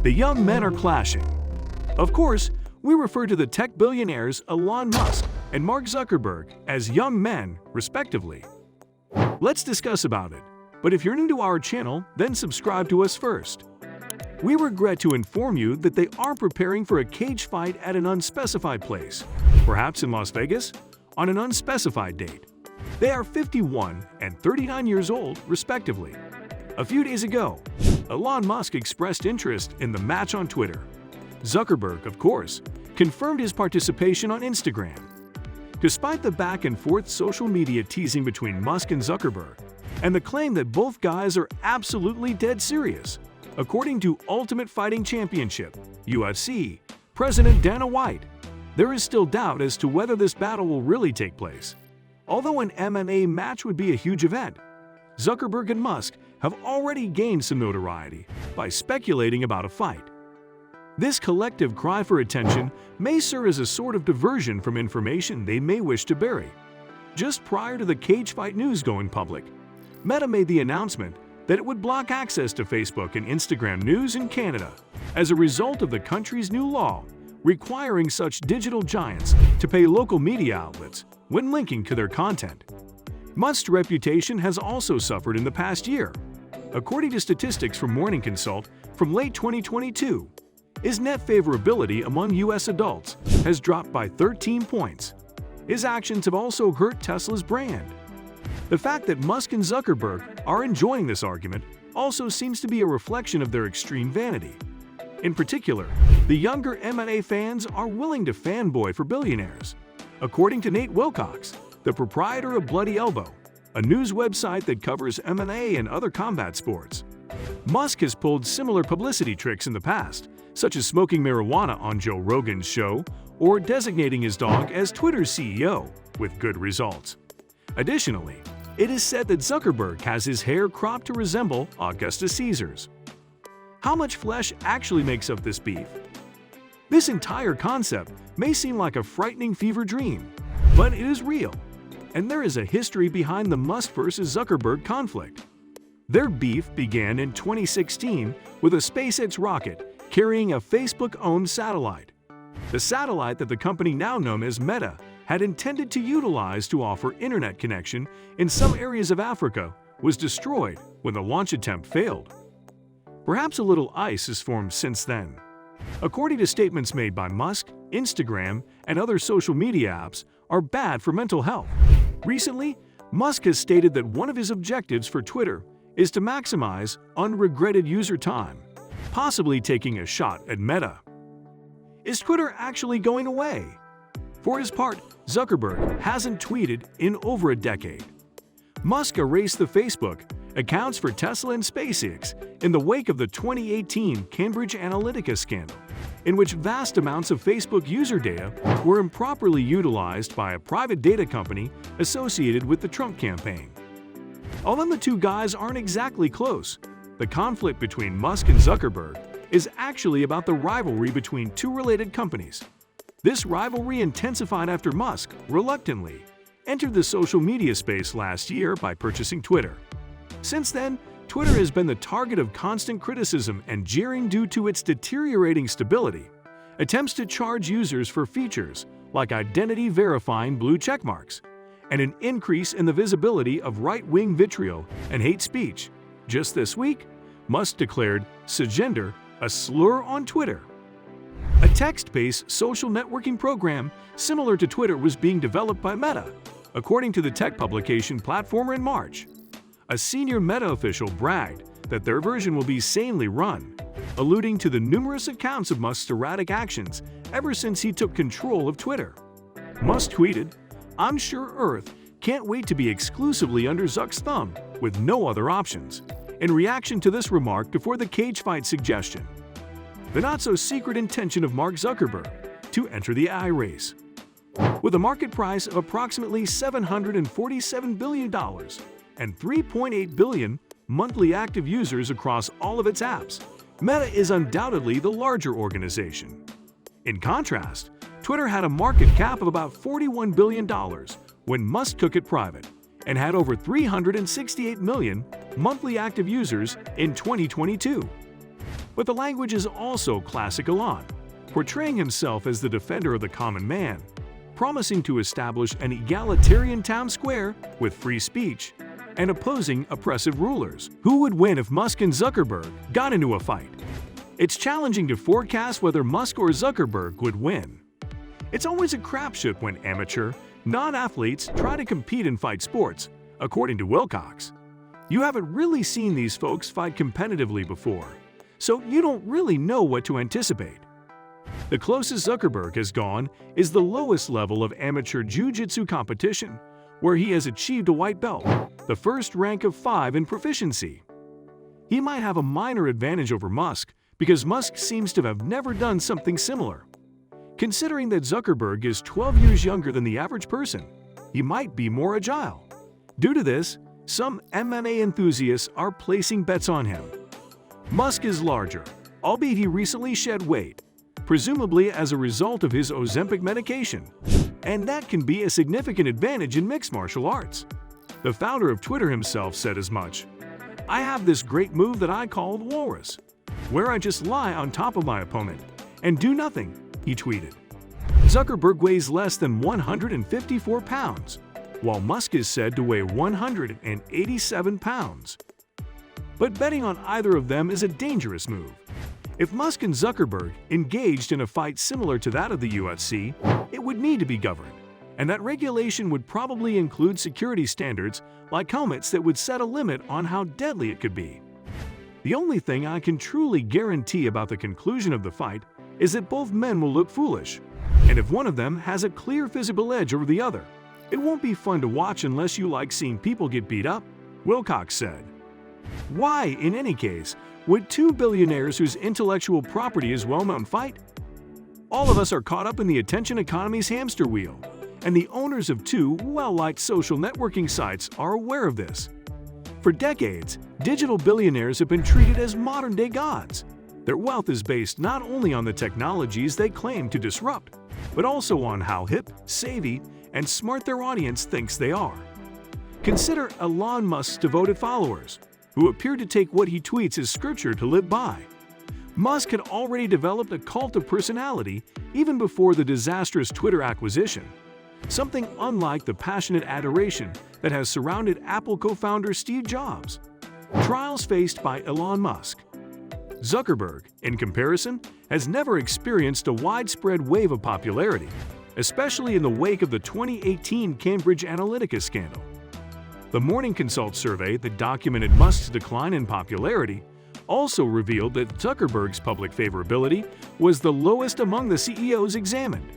The young men are clashing. Of course, we refer to the tech billionaires Elon Musk and Mark Zuckerberg as young men, respectively. Let's discuss about it, but if you're new to our channel, then subscribe to us first. We regret to inform you that they are preparing for a cage fight at an unspecified place, perhaps in Las Vegas, on an unspecified date. They are 51 and 39 years old, respectively. A few days ago, Elon Musk expressed interest in the match on Twitter. Zuckerberg, of course, confirmed his participation on Instagram. Despite the back-and-forth social media teasing between Musk and Zuckerberg, and the claim that both guys are absolutely dead serious, according to Ultimate Fighting Championship, UFC, President Dana White, there is still doubt as to whether this battle will really take place. Although an MMA match would be a huge event, Zuckerberg and Musk have already gained some notoriety by speculating about a fight. This collective cry for attention may serve as a sort of diversion from information they may wish to bury. Just prior to the cage fight news going public, Meta made the announcement that it would block access to Facebook and Instagram news in Canada as a result of the country's new law requiring such digital giants to pay local media outlets when linking to their content. Musk's reputation has also suffered in the past year. According to statistics from Morning Consult from late 2022, his net favorability among U.S. adults has dropped by 13 points. His actions have also hurt Tesla's brand. The fact that Musk and Zuckerberg are enjoying this argument also seems to be a reflection of their extreme vanity. In particular, the younger M&A fans are willing to fanboy for billionaires. According to Nate Wilcox, the proprietor of Bloody Elbow, a news website that covers M&A and other combat sports, Musk has pulled similar publicity tricks in the past, such as smoking marijuana on Joe Rogan's show or designating his dog as Twitter's CEO, with good results. Additionally, it is said that Zuckerberg has his hair cropped to resemble Augustus Caesar's. How much flesh actually makes up this beef? This entire concept may seem like a frightening fever dream, but it is real, and there is a history behind the Musk versus Zuckerberg conflict. Their beef began in 2016 with a SpaceX rocket carrying a Facebook-owned satellite. The satellite that the company now known as Meta had intended to utilize to offer internet connection in some areas of Africa was destroyed when the launch attempt failed. Perhaps a little ice has formed since then. According to statements made by Musk, Instagram, and other social media apps are bad for mental health. Recently, Musk has stated that one of his objectives for Twitter is to maximize unregretted user time, possibly taking a shot at Meta. Is Twitter actually going away? For his part, Zuckerberg hasn't tweeted in over a decade. Musk erased the Facebook accounts for Tesla and SpaceX in the wake of the 2018 Cambridge Analytica scandal, in which vast amounts of Facebook user data were improperly utilized by a private data company associated with the Trump campaign. Although the two guys aren't exactly close, the conflict between Musk and Zuckerberg is actually about the rivalry between two related companies. This rivalry intensified after Musk, reluctantly, entered the social media space last year by purchasing Twitter. Since then, Twitter has been the target of constant criticism and jeering due to its deteriorating stability, attempts to charge users for features like identity-verifying blue checkmarks, and an increase in the visibility of right-wing vitriol and hate speech. Just this week, Musk declared cisgender a slur on Twitter. A text-based social networking program similar to Twitter was being developed by Meta, according to the tech publication Platformer in March. A senior Meta official bragged that their version will be sanely run, alluding to the numerous accounts of Musk's erratic actions ever since he took control of Twitter. Musk tweeted, "I'm sure Earth can't wait to be exclusively under Zuck's thumb with no other options," in reaction to this remark before the cage fight suggestion. The not-so-secret intention of Mark Zuckerberg to enter the AI race. With a market price of approximately $747 billion and 3.8 billion monthly active users across all of its apps, Meta is undoubtedly the larger organization. In contrast, Twitter had a market cap of about $41 billion when Musk took it private and had over 368 million monthly active users in 2022. But the language is also classic Elon, portraying himself as the defender of the common man, promising to establish an egalitarian town square with free speech, and opposing oppressive rulers. Who would win if Musk and Zuckerberg got into a fight? It's challenging to forecast whether Musk or Zuckerberg would win. It's always a crapshoot when amateur, non-athletes try to compete in fight sports, according to Wilcox. You haven't really seen these folks fight competitively before, so you don't really know what to anticipate. The closest Zuckerberg has gone is the lowest level of amateur jiu-jitsu competition, where he has achieved a white belt, the first rank of 5 in proficiency. He might have a minor advantage over Musk because Musk seems to have never done something similar. Considering that Zuckerberg is 12 years younger than the average person, he might be more agile. Due to this, some MMA enthusiasts are placing bets on him. Musk is larger, albeit he recently shed weight, presumably as a result of his Ozempic medication, and that can be a significant advantage in mixed martial arts. The founder of Twitter himself said as much. "I have this great move that I call the walrus, where I just lie on top of my opponent and do nothing," he tweeted. Zuckerberg weighs less than 154 pounds, while Musk is said to weigh 187 pounds. But betting on either of them is a dangerous move. If Musk and Zuckerberg engaged in a fight similar to that of the UFC, it would need to be governed, and that regulation would probably include security standards like helmets that would set a limit on how deadly it could be. The only thing I can truly guarantee about the conclusion of the fight is that both men will look foolish, and if one of them has a clear physical edge over the other, it won't be fun to watch unless you like seeing people get beat up, Wilcox said. Why, in any case, would two billionaires whose intellectual property is well-known fight? All of us are caught up in the attention economy's hamster wheel, and the owners of two well-liked social networking sites are aware of this. For decades, digital billionaires have been treated as modern-day gods. Their wealth is based not only on the technologies they claim to disrupt, but also on how hip, savvy, and smart their audience thinks they are. Consider Elon Musk's devoted followers, who appear to take what he tweets as scripture to live by. Musk had already developed a cult of personality even before the disastrous Twitter acquisition, something unlike the passionate adoration that has surrounded Apple co-founder Steve Jobs. Trials faced by Elon Musk. Zuckerberg, in comparison, has never experienced a widespread wave of popularity, especially in the wake of the 2018 Cambridge Analytica scandal. The Morning Consult survey that documented Musk's decline in popularity also revealed that Zuckerberg's public favorability was the lowest among the CEOs examined.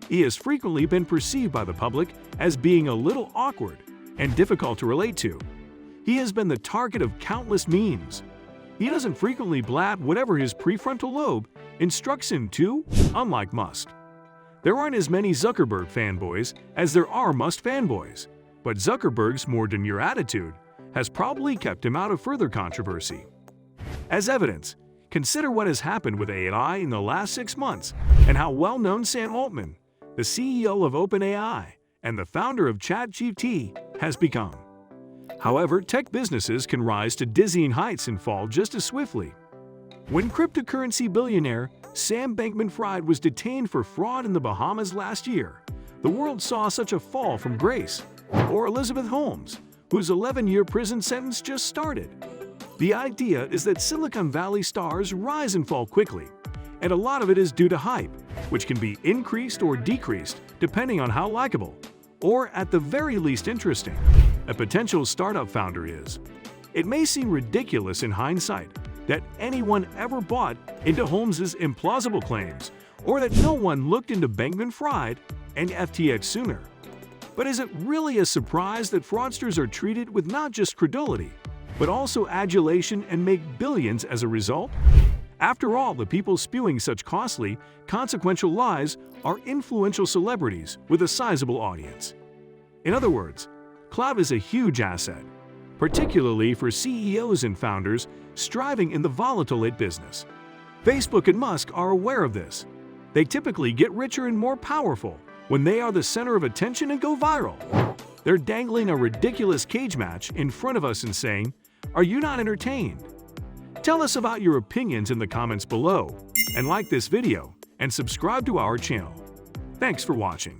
He has frequently been perceived by the public as being a little awkward and difficult to relate to. He has been the target of countless memes. He doesn't frequently blab whatever his prefrontal lobe instructs him to, unlike Musk. There aren't as many Zuckerberg fanboys as there are Musk fanboys, but Zuckerberg's more demure attitude has probably kept him out of further controversy. As evidence, consider what has happened with AI in the last 6 months and how well-known Sam Altman, the CEO of OpenAI and the founder of ChatGPT, has become. However, tech businesses can rise to dizzying heights and fall just as swiftly. When cryptocurrency billionaire Sam Bankman-Fried was detained for fraud in the Bahamas last year, the world saw such a fall from grace. Or Elizabeth Holmes, whose 11-year prison sentence just started. The idea is that Silicon Valley stars rise and fall quickly, and a lot of it is due to hype, which can be increased or decreased depending on how likable, or at the very least interesting, a potential startup founder is. It may seem ridiculous in hindsight that anyone ever bought into Holmes's implausible claims, or that no one looked into Bankman-Fried and FTX sooner. But is it really a surprise that fraudsters are treated with not just credulity, but also adulation and make billions as a result? After all, the people spewing such costly, consequential lies are influential celebrities with a sizable audience. In other words, clout is a huge asset, particularly for CEOs and founders striving in the volatile business. Facebook and Musk are aware of this. They typically get richer and more powerful when they are the center of attention and go viral. They're dangling a ridiculous cage match in front of us and saying, "Are you not entertained?" Tell us about your opinions in the comments below, and like this video and subscribe to our channel. Thanks for watching.